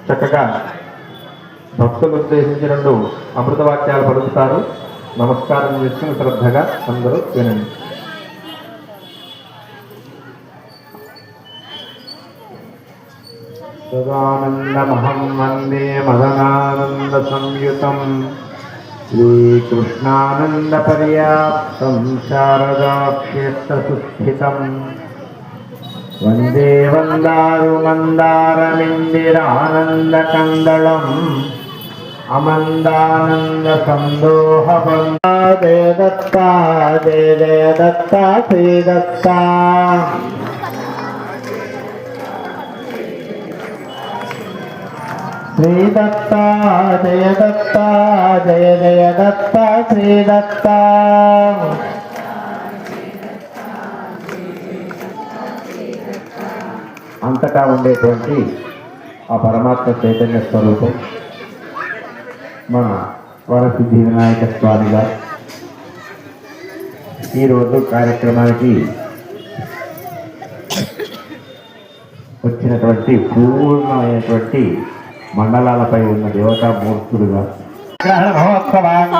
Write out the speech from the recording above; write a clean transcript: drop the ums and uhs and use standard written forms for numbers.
చక్కగా భక్తులు ఉద్దేశించినట్టు అమృత వాక్యాలు పలుకుతారు. నమస్కారం చేసుకుని శ్రద్ధగా అందరూ వినండి. సదానందమహం వందే మదనానంద సంయుతం శ్రీకృష్ణానంద పర్యాప్తం శారదాక్షేత్ర సుస్థితం వందే వందారు మందారమిందిరానంద కందళం అమందానంద సందోహ దే దత్తా దే దే దత్తా శ్రీ దత్తా శ్రీ దత్తా జయ దత్తా జయ జయ దత్తా శ్రీ దత్తా అంతటా ఉండేటువంటి ఆ పరమాత్మ చైతన్య స్వరూపం మన వరసిద్ధి వినాయక స్వామిగా ఈరోజు కార్యక్రమానికి వచ్చినటువంటి పూర్ణమైనటువంటి మండలాలపై ఉన్న దేవతా మూర్తులుగా మహోత్సవాంగ